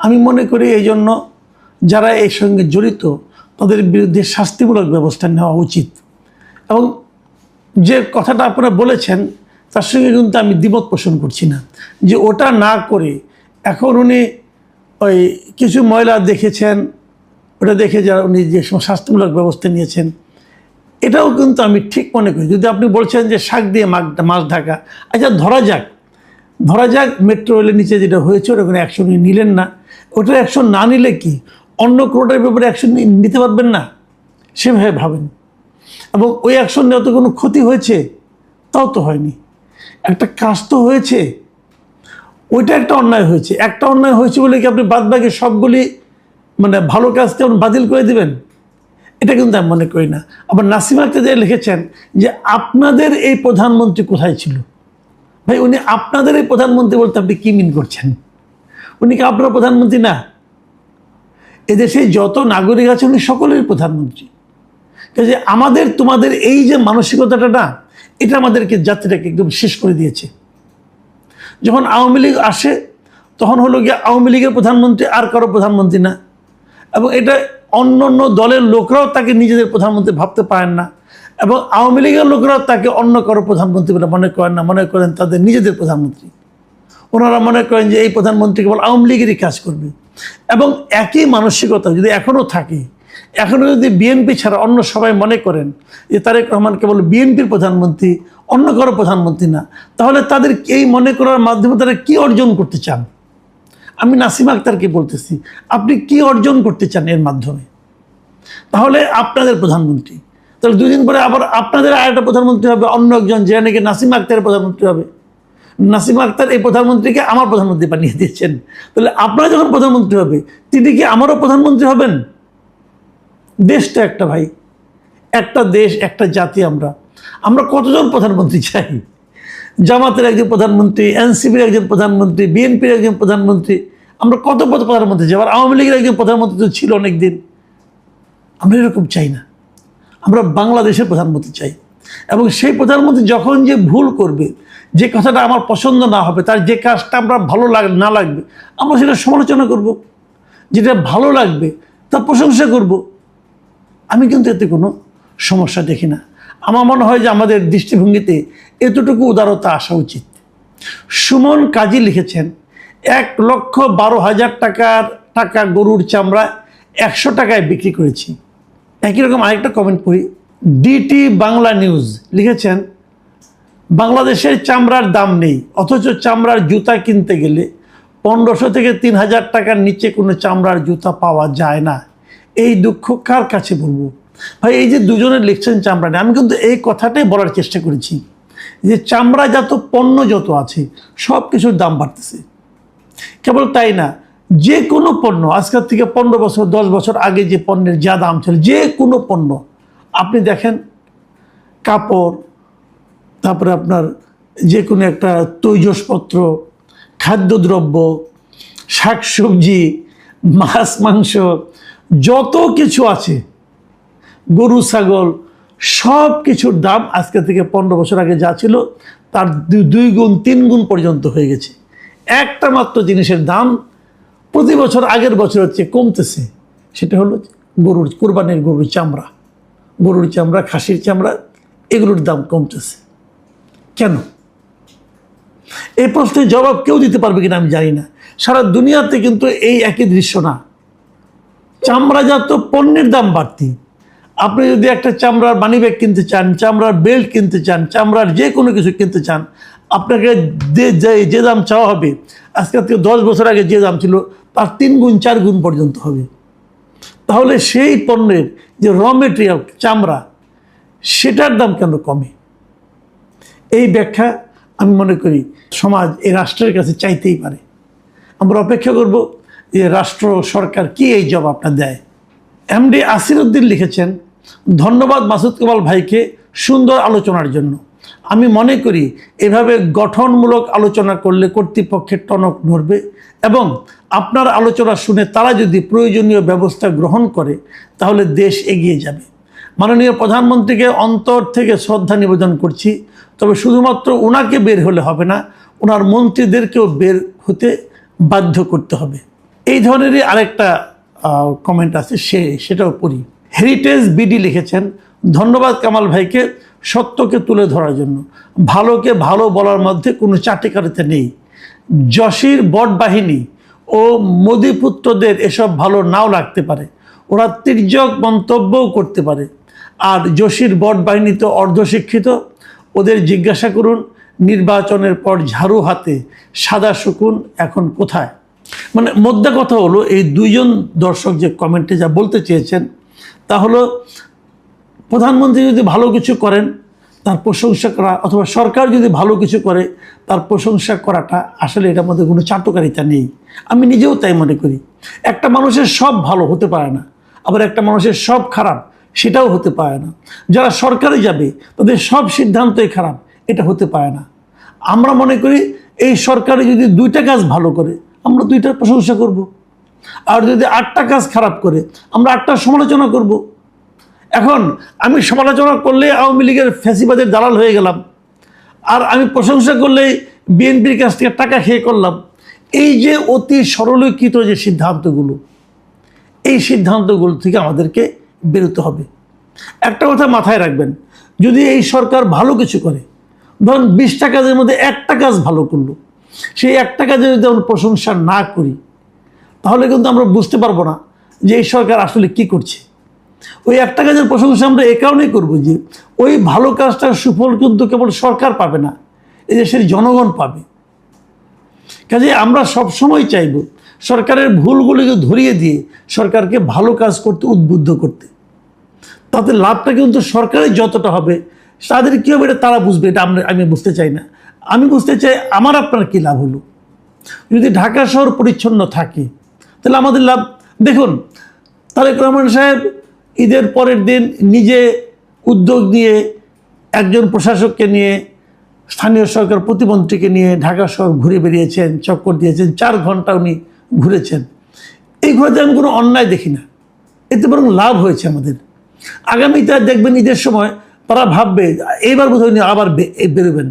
আমি মনে করি এই জন্য যারা এর সঙ্গে জড়িত তাদের বিরুদ্ধে শাস্তিমূলক ব্যবস্থা নেওয়া উচিত। এবং যে কথাটা আপনারা বলেছেন তার সঙ্গে কিন্তু আমি দ্বিমত পোষণ করছি না, যে ওটা না করে এখন উনি ওই কিছু মহিলা দেখেছেন, ওটা দেখে যারা উনি যে শাস্তিমূলক ব্যবস্থা নিয়েছেন, এটাও কিন্তু আমি ঠিক মনে করি। যদি আপনি বলছেন যে শাক দিয়ে মাছ ঢাকা, আচ্ছা ধরা যাক মেট্রো রেলের নিচে যেটা হয়েছে ওটা কোনো অ্যাকশন নিলেন না, ওটার অ্যাকশন না নিলে কি অন্য কোনোটার ব্যাপারে অ্যাকশন নিতে পারবেন না? সেভাবে ভাবেন। এবং ওই অ্যাকশন নেওয়া তো কোনো ক্ষতি হয়েছে? তাও তো হয়নি। একটা কাজ তো হয়েছে, ওইটা একটা অন্যায় হয়েছে। একটা অন্যায় হয়েছে বলে কি আপনি বাদবাকি সবগুলি মানে ভালো কাজকে আপনি বাতিল করে দেবেন? এটা কিন্তু আমি মনে করি না। আবার নাসিম আক্তার যে লিখেছেন যে আপনাদের এই প্রধানমন্ত্রী কোথায় ছিল, ভাই উনি আপনাদের এই প্রধানমন্ত্রী বলতে আপনি কী মিন করছেন? উনি কি আপনার প্রধানমন্ত্রী না? এদেশে যত নাগরিক আছে উনি সকলের প্রধানমন্ত্রী। কাজে আমাদের তোমাদের এই যে মানসিকতাটা না, এটা আমাদেরকে জাতিটাকে একদম শেষ করে দিয়েছে। যখন আওয়ামী লীগ আসে তখন হলো গিয়ে আওয়ামী লীগের প্রধানমন্ত্রী আর কারো প্রধানমন্ত্রী না, এবং এটা অন্য অন্য দলের লোকরাও তাকে নিজেদের প্রধানমন্ত্রী ভাবতে পারেন না, এবং আওয়ামী লীগের লোকরাও তাকে অন্য কারো প্রধানমন্ত্রী বলে মনে করেন না, মনে করেন তাদের নিজেদের প্রধানমন্ত্রী। ওনারা মনে করেন যে এই প্রধানমন্ত্রী কেবল আওয়ামী লীগেরই কাজ করবে। এবং একই মানসিকতা যদি এখনও থাকে, এখনও যদি বিএনপি ছাড়া অন্য সবাই মনে করেন যে তারেক রহমান কেবল বিএনপির প্রধানমন্ত্রী, অন্য কারো প্রধানমন্ত্রী না, তাহলে তাদের এই মনে করার মাধ্যমে তারা কী অর্জন করতে চান? আমি নাসিম আক্তারকে বলতেছি, আপনি কি অর্জন করতে চান এর মাধ্যমে? তাহলে আপনাদের প্রধানমন্ত্রী, তাহলে 2 দিন পরে আবার আপনাদের আরেকটা প্রধানমন্ত্রী হবে, অন্য একজন, যে নাকি নাসিম আক্তারের প্রধানমন্ত্রী হবে। নাসিম আক্তার এই প্রধানমন্ত্রীকে আমার প্রধানমন্ত্রী বানিয়ে দিয়েছেন, তাহলে আপনারা যখন প্রধানমন্ত্রী হবে তিনি কি আমারও প্রধানমন্ত্রী হবেন? দেশটা একটা, ভাই একটা দেশ, একটা জাতি। আমরা কতজন প্রধানমন্ত্রী চাই? জামাতের একজন প্রধানমন্ত্রী, এনসিপির একজন প্রধানমন্ত্রী, বিএনপির একজন প্রধানমন্ত্রী, আমরা কত প্রধানমন্ত্রী চাই? আবার আওয়ামী লীগের একজন প্রধানমন্ত্রী তো ছিল অনেকদিন। আমরা এরকম চাই না, আমরা বাংলাদেশের প্রধানমন্ত্রী চাই। এবং সেই প্রধানমন্ত্রী যখন যে ভুল করবে, যে কথাটা আমার পছন্দ না হবে, তার যে কাজটা আমরা ভালো না লাগবে, আমরা সেটা সমালোচনা করব, যেটা ভালো লাগবে তার প্রশংসা করব। আমি কিন্তু এতে কোনো সমস্যা দেখি না। আমার মনে হয় যে আমাদের দৃষ্টিভঙ্গিতে এতটুকু উদারতা আসা উচিত। সুমন কাজী লিখেছেন 1,12,000 টাকা গরুর চামড়া 100 টাকায় বিক্রি করেছি। একই রকম আরেকটা কমেন্ট করি, ডিটি বাংলা নিউজ লিখেছেন বাংলাদেশের চামড়ার দাম নেই, অথচ চামড়ার জুতা কিনতে গেলে 1500 থেকে 3000 টাকার নিচে কোনো চামড়ার জুতা পাওয়া যায় না। এই দুঃখ কার কাছে বলবো? ভাই এই যে দুজনের লিখছেন চামড়া নিয়ে, আমি কিন্তু এই কথাটাই বলার চেষ্টা করেছি যে চামড়াজাত পণ্য যত আছে সব কিছুর দাম বাড়তেছে। কেবল তাই না, যে কোনো পণ্য আজকের থেকে 15 বছর 10 বছর আগে যে পণ্যের যা দাম ছিল, যে কোনো পণ্য আপনি দেখেন, কাপড়, তারপরে আপনার যে কোনো একটা তৈজসপত্র, খাদ্যদ্রব্য, শাকসবজি, মাছ মাংস, যত কিছু আছে, গরু ছাগল, সব কিছুর দাম আজকে থেকে 15 বছর আগে যা ছিল তার 2 গুণ 3 গুণ পর্যন্ত হয়ে গেছে। একটা মাত্র জিনিসের দাম প্রতি বছর আগের বছর হচ্ছে কমতেছে, সেটা হলো কোরবানির গরুর চামড়া, খাসির চামড়া, এগুলোর দাম কমতেছে। কেন? এই প্রশ্নের জবাব কেউ দিতে পারবে কিনা আমি জানি না। সারা দুনিয়াতে কিন্তু এই একই দৃশ্য না, চামড়াজাত পণ্যের দাম বাড়তি। আপনি যদি একটা চামড়ার মানিব্যাগ কিনতে চান, চামড়ার বেল্ট কিনতে চান, চামড়ার যে কোনো কিছু কিনতে চান, আপনাকে যে দাম চাওয়া হবে আজকে থেকে 10 বছর আগে যে দাম ছিল তার 3 গুণ 4 গুণ পর্যন্ত হবে। তাহলে সেই পণ্যের যে র মেটেরিয়াল চামড়া, সেটার দাম কেন কমে? এই ব্যাখ্যা আমি মনে করি সমাজ এই রাষ্ট্রের কাছে চাইতেই পারে। আমরা অপেক্ষা করব যে রাষ্ট্র সরকার কি এই জবাবটা দেয়। এমডি আসিরউদ্দিন লিখেছেন ধন্যবাদ মাসুদ কামাল ভাইকে সুন্দর আলোচনার জন্য। আমি মনে করি এভাবে গঠনমূলক আলোচনা করলে কর্তৃপক্ষের টনক নড়বে এবং আপনার আলোচনা শুনে তারা যদি প্রয়োজনীয় ব্যবস্থা গ্রহণ করে তাহলে দেশ এগিয়ে যাবে। মাননীয় প্রধানমন্ত্রীকে অন্তর থেকে শ্রদ্ধা নিবেদন করছি, তবে শুধুমাত্র ওনাকে বের হলে হবে না, ওনার মন্ত্রীদেরকেও বের হতে বাধ্য করতে হবে। এই ধরনেরই আরেকটা কমেন্ট আছে, সেটাও পড়ি। হেরিটেজ বিডি লিখেছেন, ধন্যবাদ কামাল ভাইকে সত্যকে তুলে ধরার জন্য। ভালোকে ভালো বলার মধ্যে কোনো চাটিকারিতা নেই। যশীর বট বাহিনী ও মোদিপুত্রদের এসব ভালো নাও লাগতে পারে, ওরা তির্যক মন্তব্যও করতে পারে। আর যশীর বট বাহিনী তো অর্ধশিক্ষিত, ওদের জিজ্ঞাসা করুন নির্বাচনের পর ঝাড়ু হাতে সাদা শকুন এখন কোথায়। মানে মোদ্দা কথা হলো, এই দুইজন দর্শক যে কমেন্টে যা বলতে চেয়েছেন তা হলো, প্রধানমন্ত্রী যদি ভালো কিছু করেন তার প্রশংসা করা, অথবা সরকার যদি ভালো কিছু করে তার প্রশংসা করাটা আসলে এটার মধ্যে কোনো চাটুকারিতা নেই। আমি নিজেও তাই মনে করি। একটা মানুষের সব ভালো হতে পারে না, আবার একটা মানুষের সব খারাপ সেটাও হতে পারে না। যারা সরকারে যাবে তাদের সব সিদ্ধান্তই খারাপ, এটা হতে পারে না। আমরা মনে করি এই সরকারে যদি 2টা কাজ ভালো করে আমরা 2টার প্রশংসা করব, আর যদি 8টা কাজ খারাপ করে আমরা 8টার সমালোচনা করব। এখন আমি সমালোচনা করলে আওয়ামী লীগের ফ্যাসিবাদের দালাল হয়ে গেলাম, আর আমি প্রশংসা করলে বিএনপির কাছ থেকে টাকা খেয়ে করলাম। এই যে অতি সরলীকৃত যে সিদ্ধান্তগুলো, এই সিদ্ধান্তগুলো থেকে আমাদেরকে বেরোতে হবে। একটা কথা মাথায় রাখবেন, যদি এই সরকার ভালো কিছু করে, ধরুন 20টা কাজের মধ্যে 1টা কাজ ভালো করলো, সেই 1টা কাজে যদি আমরা প্রশংসা না করি তাহলে কিন্তু আমরা বুঝতে পারবো না যে এই সরকার আসলে কি করছে। ওই 1টা কাজের প্রশংসা আমরা এ কারণেই করবো যে ওই ভালো কাজটার সুফল কিন্তু কেবল সরকার পাবে না, এই দেশের জনগণ পাবে। কাজে আমরা সবসময় চাইব সরকারের ভুলগুলিকে ধরিয়ে দিয়ে সরকারকে ভালো কাজ করতে উদ্বুদ্ধ করতে। তাতে লাভটা কিন্তু সরকারের যতটা হবে, তাদের কী হবে এটা তারা বুঝবে, এটা আমি বুঝতে চাই না। আমি বুঝতে চাই আমার আপনার কী লাভ হলো। যদি ঢাকা শহর পরিচ্ছন্ন থাকে তাহলে আমাদের লাভ। দেখুন, তারেক রহমান সাহেব ঈদের পরের দিন নিজে উদ্যোগ নিয়ে একজন প্রশাসককে নিয়ে, স্থানীয় সরকার প্রতিমন্ত্রীকে নিয়ে ঢাকা শহর ঘুরে বেরিয়েছেন, চক্কর দিয়েছেন, 4 ঘন্টা উনি ঘুরেছেন। এই ঘুরেতে আমি কোনো অন্যায় দেখি না, এতে বরং লাভ হয়েছে আমাদের। আগামীতে দেখবেন ঈদের সময় তারা ভাববে এইবার বোধহয় আবার বেরোবেন,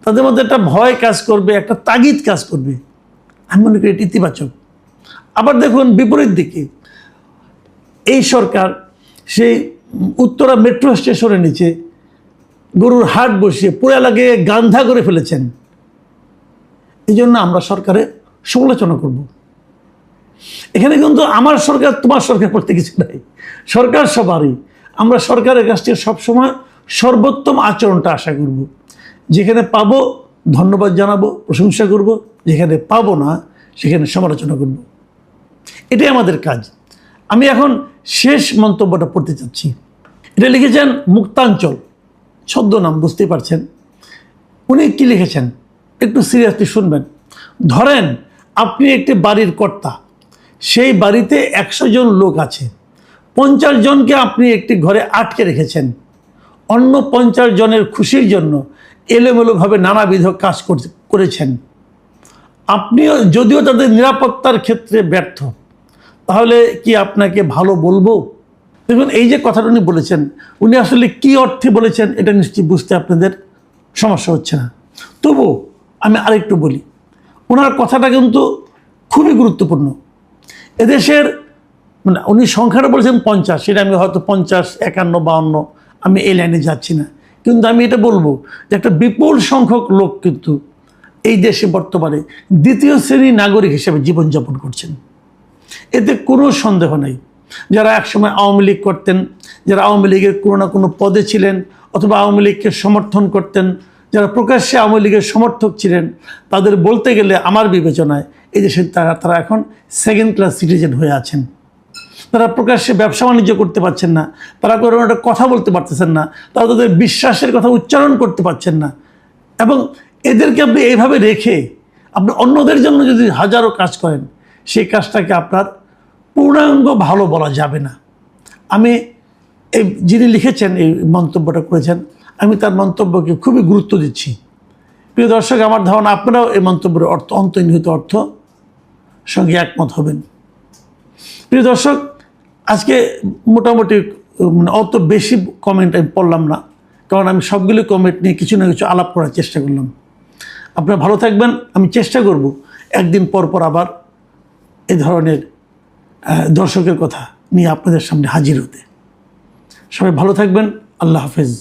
তাদের মধ্যে একটা ভয় কাজ করবে, একটা তাগিদ কাজ করবে। আমি মনে করি এটি ইতিবাচক। আবার দেখুন বিপরীত দিকে, এই সরকার সেই উত্তরা মেট্রো স্টেশনের নিচে গরুর হাট বসিয়ে পুরা লাগিয়ে গান্ধা করে ফেলেছেন। এই জন্য আমরা সরকারের সমালোচনা করব। এখানে কিন্তু আমার সরকার তোমার সরকার করতে কিছু নাই, সরকার সবারই। আমরা সরকারের কাছ থেকে সবসময় সর্বোত্তম আচরণটা আশা করব। যেখানে পাবো ধন্যবাদ জানাবো, প্রশংসা করব, যেখানে পাবো না সেখানে সমালোচনা করব। এটাই আমাদের কাজ। আমি এখন শেষ মন্তব্যটা পড়তে চাচ্ছি। এটা লিখেছেন মুক্তাঞ্চল, ছদ্মনাম, বুঝতেই পারছেন উনি কি লিখেছেন, একটু সিরিয়াসলি শুনবেন। ধরেন আপনি একটি বাড়ির কর্তা, সেই বাড়িতে 100 জন লোক আছে, 50 জনকে আপনি একটি ঘরে আটকে রেখেছেন। অন্য 50 জনের খুশির জন্য এলোমেলোভাবে নানাবিধ কাজ করেছেন। আপনিও যদিও তাদের নিরাপত্তার ক্ষেত্রে ব্যর্থ, তাহলে কি আপনাকে ভালো বলবো? দেখুন, এই যে কথাটা উনি বলেছেন, উনি আসলে কি অর্থে বলেছেন এটা নিশ্চয়ই বুঝতে আপনাদের সমস্যা হচ্ছে না। তবু আমি আরেকটু বলি, ওনার কথাটা কিন্তু খুবই গুরুত্বপূর্ণ। এদেশের মানে উনি সংখ্যাটা বলেছেন 50, সেটা আমি হয়তো 50, 51, 52, আমি এই লাইনে যাচ্ছি না। কিন্তু আমি এটা বলবো যে একটা বিপুল সংখ্যক লোক কিন্তু এই দেশে বর্তমানে 2য় শ্রেণীর নাগরিক হিসেবে জীবনযাপন করছেন, এতে কোনো সন্দেহ নেই। যারা একসময় আওয়ামী লীগ করতেন, যারা আওয়ামী লীগের কোনো না কোনো পদে ছিলেন অথবা আওয়ামী লীগকে সমর্থন করতেন, যারা প্রকাশ্যে আওয়ামী লীগের সমর্থক ছিলেন, তাদের বলতে গেলে আমার বিবেচনায় এই দেশে তারা এখন 2nd ক্লাস সিটিজেন হয়ে আছেন। তারা প্রকাশ্যে ব্যবসা বাণিজ্য করতে পারছেন না, তারা কোনো একটা কথা বলতে পারতেছেন না, তারা তাদের বিশ্বাসের কথা উচ্চারণ করতে পারছেন না। এবং এদেরকে আপনি এইভাবে রেখে আপনি অন্যদের জন্য যদি হাজারো কাজ করেন, সেই কাজটাকে আপনার পূর্ণাঙ্গ ভালো বলা যাবে না। আমি এই যিনি লিখেছেন, এই মন্তব্যটা করেছেন, আমি তার মন্তব্যকে খুবই গুরুত্ব দিচ্ছি। প্রিয় দর্শক, আমার ধারণা আপনারাও এই মন্তব্যের অন্তর্নিহিত অর্থ সঙ্গে একমত হবেন। প্রিয় দর্শক, আজকে মোটামুটি মানে অত বেশি কমেন্ট আমি পড়লাম না, কারণ আমি সবগুলো কমেন্ট নিয়ে কিছু না কিছু আলাপ করার চেষ্টা করলাম। আপনারা ভালো থাকবেন। আমি চেষ্টা করব একদিন পর পর আবার এ ধরনের দর্শকের কথা নিয়ে আপনাদের সামনে হাজির হতে। সবাই ভালো থাকবেন। আল্লাহ হাফেজ।